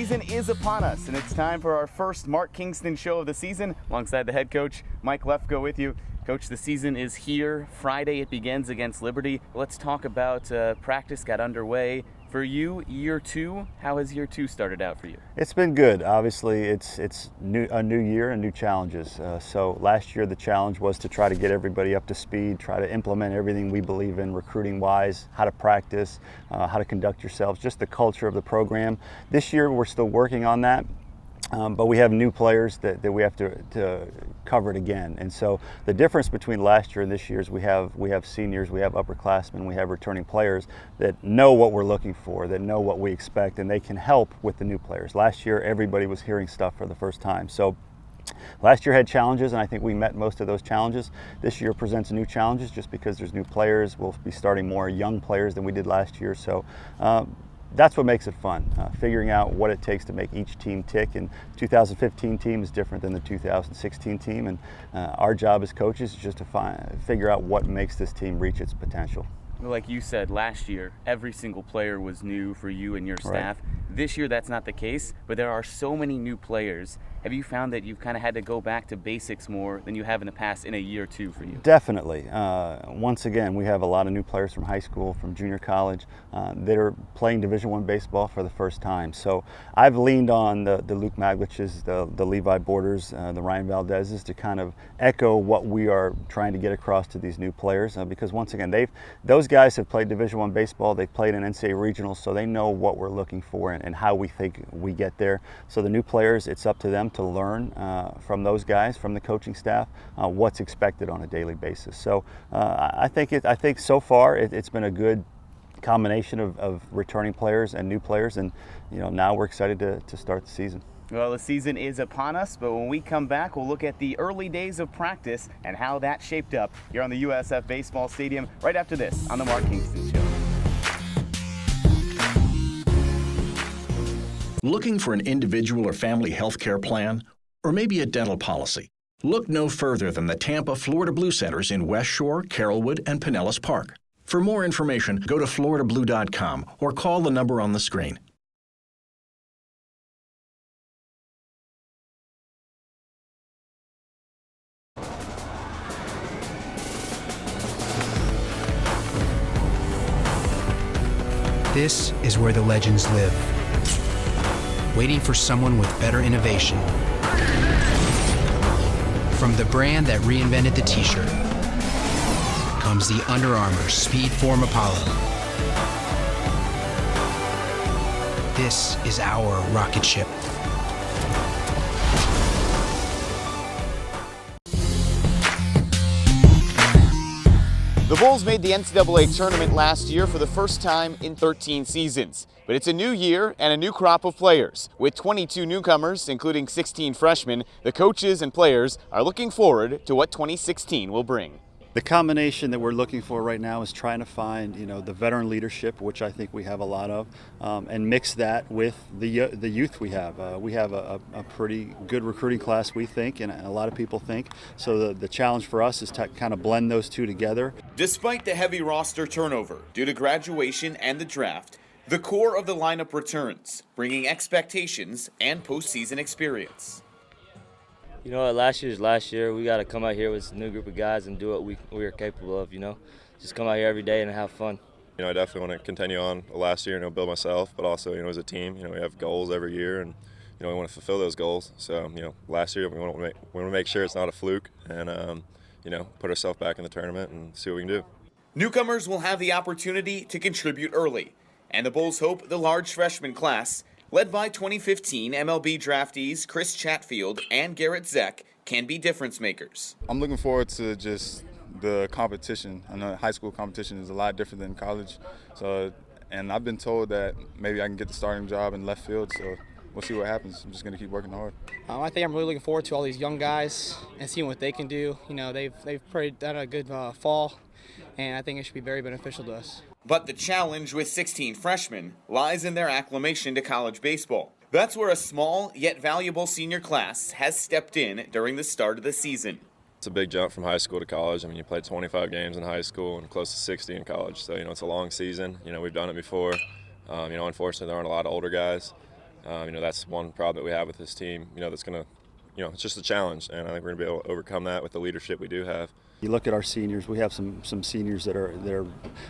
season is upon us, and it's time for our first Mark Kingston show of the season, alongside the head coach, Mike Lefko, with you. Coach, the season is here. Friday it begins against Liberty. Let's talk about practice got underway. For you, year two, how has year two started out for you? It's been good. Obviously, it's a new year and new challenges. So last year the challenge was to try to get everybody up to speed, try to implement everything we believe in recruiting-wise, how to practice, how to conduct yourselves, just the culture of the program. This year we're still working on that. But we have new players that we have to cover it again. And so the difference between last year and this year is we have seniors, we have upperclassmen, we have returning players that know what we're looking for, that know what we expect, and they can help with the new players. Last year, everybody was hearing stuff for the first time. So last year had challenges, and I think we met most of those challenges. This year presents new challenges just because there's new players. We'll be starting more young players than we did last year. So that's what makes it fun, figuring out what it takes to make each team tick. And 2015 team is different than the 2016 team, and our job as coaches is just to figure out what makes this team reach its potential. Like you said, last year, every single player was new for you and your staff. Right. This year, that's not the case, but there are so many new players. Have you found that you've kind of had to go back to basics more than you have in the past in a year or two for you? Definitely. Once again, we have a lot of new players from high school, from junior college, that are playing Division I baseball for the first time. So I've leaned on the Luke Magliches, the Levi Borders, the Ryan Valdezes to kind of echo what we are trying to get across to these new players, because once again, those guys have played Division I baseball, they've played in NCAA regionals, so they know what we're looking for and how we think we get there. So the new players, it's up to them to learn from those guys, from the coaching staff, what's expected on a daily basis. So I think so far it's been a good combination of returning players and new players, and now we're excited to start the season. Well, the season is upon us, but when we come back, we'll look at the early days of practice and how that shaped up here on the USF Baseball Stadium right after this on the Mark Kingston Show. Looking for an individual or family health care plan? Or maybe a dental policy? Look no further than the Tampa Florida Blue Centers in West Shore, CARROLLWOOD, and Pinellas Park. For more information, go to floridablue.com or call the number on the screen. This is where the legends live, waiting for someone with better innovation. From the brand that reinvented the t-shirt comes the Under Armour Speedform Apollo. This is our rocket ship. The Bulls made the NCAA tournament last year for the first time in 13 seasons. But it's a new year and a new crop of players. With 22 newcomers, including 16 freshmen, the coaches and players are looking forward to what 2016 will bring. The combination that we're looking for right now is trying to find, the veteran leadership, which I think we have a lot of, and mix that with the youth we have. We have a pretty good recruiting class, we think, and a lot of people think. So the challenge for us is to kind of blend those two together. Despite the heavy roster turnover due to graduation and the draft, the core of the lineup returns, bringing expectations and postseason experience. Last year's last year. We got to come out here with a new group of guys and do what we are capable of, Just come out here every day and have fun. I definitely want to continue on last year, build myself, but also, as a team, we have goals every year, and, we want to fulfill those goals. So, last year we want to make sure it's not a fluke and, put ourselves back in the tournament and see what we can do. Newcomers will have the opportunity to contribute early, and the Bulls hope the large freshman class, led by 2015 MLB draftees Chris Chatfield and Garrett Zeck, can be difference makers. I'm looking forward to just the competition. I know high school competition is a lot different than college. And I've been told that maybe I can get the starting job in left field, so we'll see what happens. I'm just going to keep working hard. I think I'm really looking forward to all these young guys and seeing what they can do. They've pretty done a good fall, and I think it should be very beneficial to us. But the challenge with 16 freshmen lies in their acclimation to college baseball. That's where a small yet valuable senior class has stepped in during the start of the season. It's a big jump from high school to college. You play 25 games in high school and close to 60 in college. So, it's a long season. We've done it before. Unfortunately, there aren't a lot of older guys. That's one problem that we have with this team. That's going to, it's just a challenge, and I think we're going to be able to overcome that with the leadership we do have. You look at our seniors, we have some seniors that are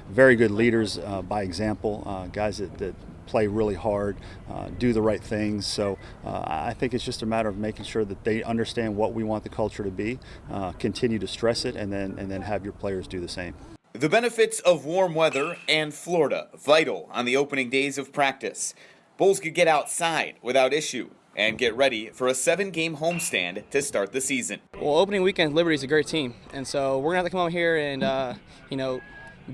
very good leaders by example, guys that play really hard, do the right things. So I think it's just a matter of making sure that they understand what we want the culture to be, continue to stress it, and then have your players do the same. The benefits of warm weather and Florida, vital on the opening days of practice. Bulls could get outside without issue and get ready for a 7-game homestand to start the season. Well, opening weekend, Liberty's a great team, and so we're going to have to come out here and,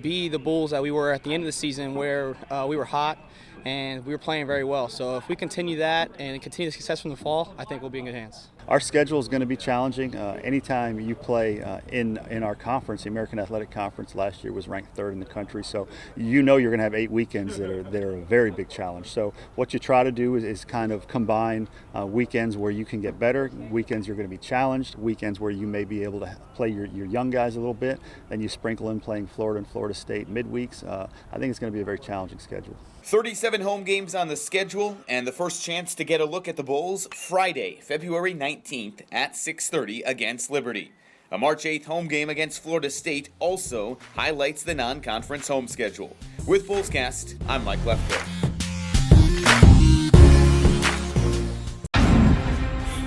be the Bulls that we were at the end of the season where we were hot and we were playing very well. So if we continue that and continue the success from the fall, I think we'll be in good hands. Our schedule is going to be challenging. Anytime you play in our conference, the American Athletic Conference last year was ranked 3rd in the country, so you're going to have 8 weekends that are a very big challenge. So what you try to do is kind of combine weekends where you can get better, weekends you're going to be challenged, weekends where you may be able to play your young guys a little bit, then you sprinkle in playing Florida and Florida State midweeks. I think it's going to be a very challenging schedule. 37 home games on the schedule, and the first chance to get a look at the Bulls Friday, February 19th at 6:30 against Liberty. A March 8th home game against Florida State also highlights the non-conference home schedule. With Bullscast, I'm Mike Lefko.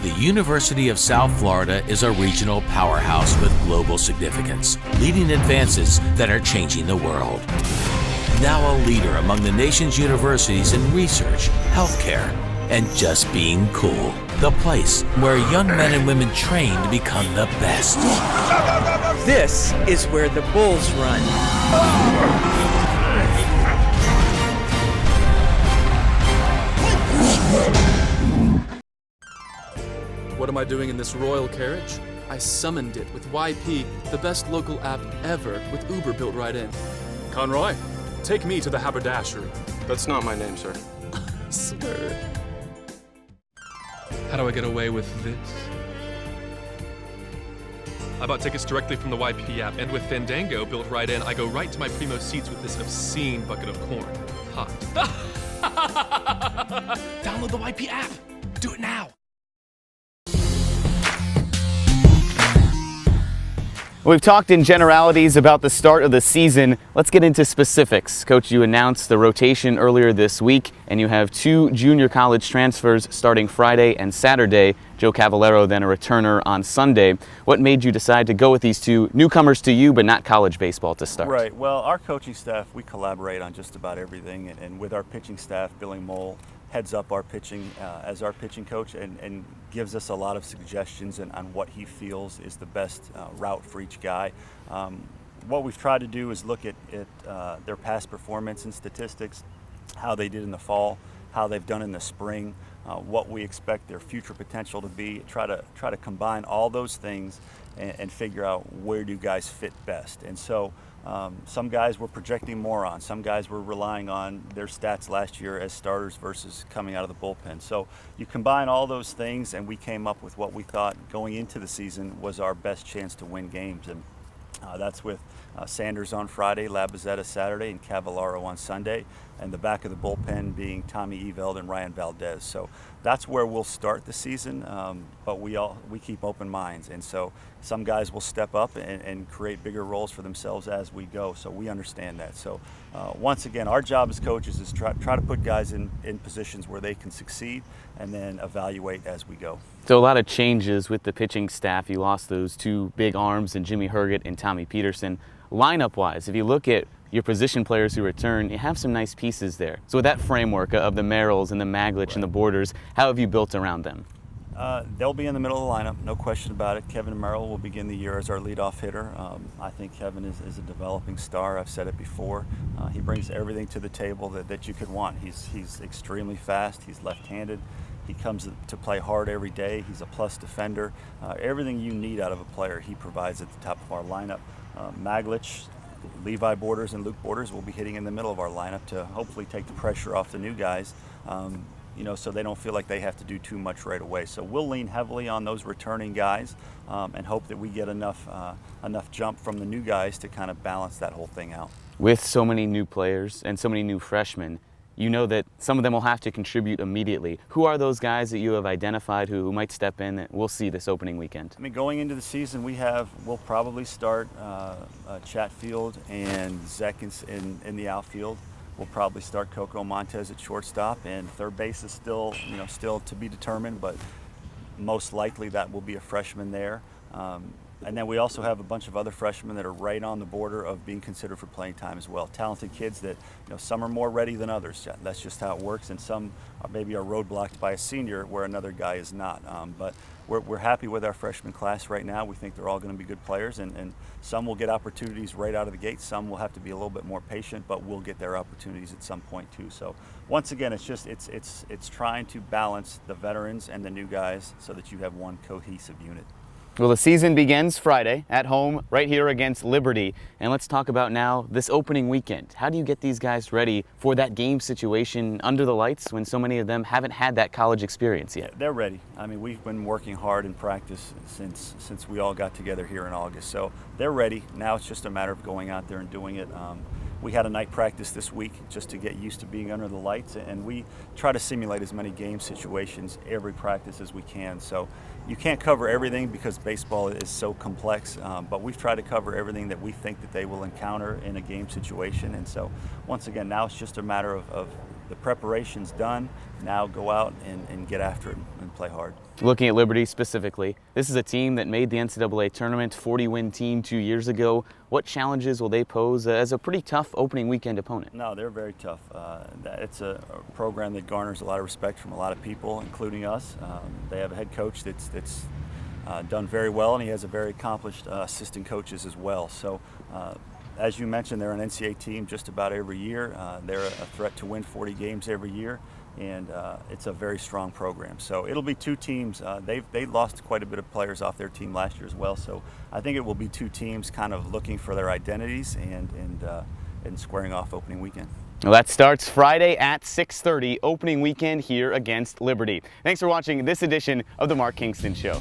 The University of South Florida is a regional powerhouse with global significance, leading advances that are changing the world. Now a leader among the nation's universities in research, healthcare, and just being cool. The place where young men and women train to become the best. This is where the Bulls run. What am I doing in this royal carriage? I summoned it with YP, the best local app ever, with Uber built right in. Conroy, take me to the haberdashery. That's not my name, sir. Sir. How do I get away with this? I bought tickets directly from the YP app, and with Fandango built right in, I go right to my primo seats with this obscene bucket of corn. Hot. Download the YP app. Do it now. We've talked in generalities about the start of the season. Let's get into specifics. Coach, you announced the rotation earlier this week, and you have 2 junior college transfers starting Friday and Saturday. Joe Cavallero, then a returner on Sunday. What made you decide to go with these 2 newcomers to you, but not college baseball to start? Right. Well, our coaching staff, we collaborate on just about everything, and with our pitching staff, Billy Mole heads up our pitching as our pitching coach and gives us a lot of suggestions on what he feels is the best route for each guy. What we've tried to do is look at their past performance and statistics, how they did in the fall, how they've done in the spring, what we expect their future potential to be. Try to combine all those things and figure out where do guys fit best. And so some guys we're projecting more on. Some guys we're relying on their stats last year as starters versus coming out of the bullpen. So you combine all those things, and we came up with what we thought going into the season was our best chance to win games. And that's with Sanders on Friday, Labazetta Saturday, and Cavallaro on Sunday, and the back of the bullpen being Tommy Eveld and Ryan Valdez. So that's where we'll start the season, but we keep open minds, and so some guys will step up and create bigger roles for themselves as we go, so we understand that. So once again, our job as coaches is try to put guys in positions where they can succeed and then evaluate as we go. So a lot of changes with the pitching staff. You lost those 2 big arms in Jimmy Herget and Tommy Peterson. Lineup-wise, if you look at your position players who return, you have some nice pieces there. So with that framework of the Merrills and the Maglich and the Borders, how have you built around them? They'll be in the middle of the lineup, no question about it. Kevin Merrill will begin the year as our leadoff hitter. I think Kevin is a developing star. I've said it before. He brings everything to the table that you could want. He's extremely fast. He's left-handed. He comes to play hard every day. He's a plus defender. Everything you need out of a player, he provides at the top of our lineup. Maglich, Levi Borders, and Luke Borders will be hitting in the middle of our lineup to hopefully take the pressure off the new guys, so they don't feel like they have to do too much right away. So we'll lean heavily on those returning guys and hope that we get enough jump from the new guys to kind of balance that whole thing out. With so many new players and so many new freshmen, you know that some of them will have to contribute immediately. Who are those guys that you have identified who might step in that we'll see this opening weekend? I mean, going into the season, we'll probably start Chatfield and Zek in the outfield. We'll probably start Coco Montez at shortstop, and third base is still to be determined, but most likely that will be a freshman there. And then we also have a bunch of other freshmen that are right on the border of being considered for playing time as well. Talented kids that, some are more ready than others. That's just how it works, and some maybe are roadblocked by a senior where another guy is not. But we're happy with our freshman class right now. We think they're all going to be good players, and some will get opportunities right out of the gate. Some will have to be a little bit more patient, but will get their opportunities at some point too. So once again, it's trying to balance the veterans and the new guys so that you have one cohesive unit. Well, the season begins Friday at home right here against Liberty. And let's talk about now this opening weekend. How do you get these guys ready for that game situation under the lights when so many of them haven't had that college experience yet? They're ready. I mean, we've been working hard in practice since we all got together here in August. So they're ready. Now it's just a matter of going out there and doing it. We had a night practice this week just to get used to being under the lights, and we try to simulate as many game situations every practice as we can. So you can't cover everything because baseball is so complex, but we've tried to cover everything that we think that they will encounter in a game situation. And so once again, now it's just a matter of the preparation's done. Now go out and get after it and play hard. Looking at Liberty specifically, this is a team that made the NCAA tournament, 40-win team 2 years ago. What challenges will they pose as a pretty tough opening weekend opponent? No, they're very tough. It's a program that garners a lot of respect from a lot of people, including us. They have a head coach that's done very well, and he has a very accomplished assistant coaches as well. So as you mentioned, they're an NCAA team just about every year. They're a threat to win 40 games every year, and it's a very strong program. So it'll be two teams. They lost quite a bit of players off their team last year as well. So I think it will be two teams kind of looking for their identities and squaring off opening weekend. Well, that starts Friday at 6:30, opening weekend here against Liberty. Thanks for watching this edition of the Mark Kingston Show.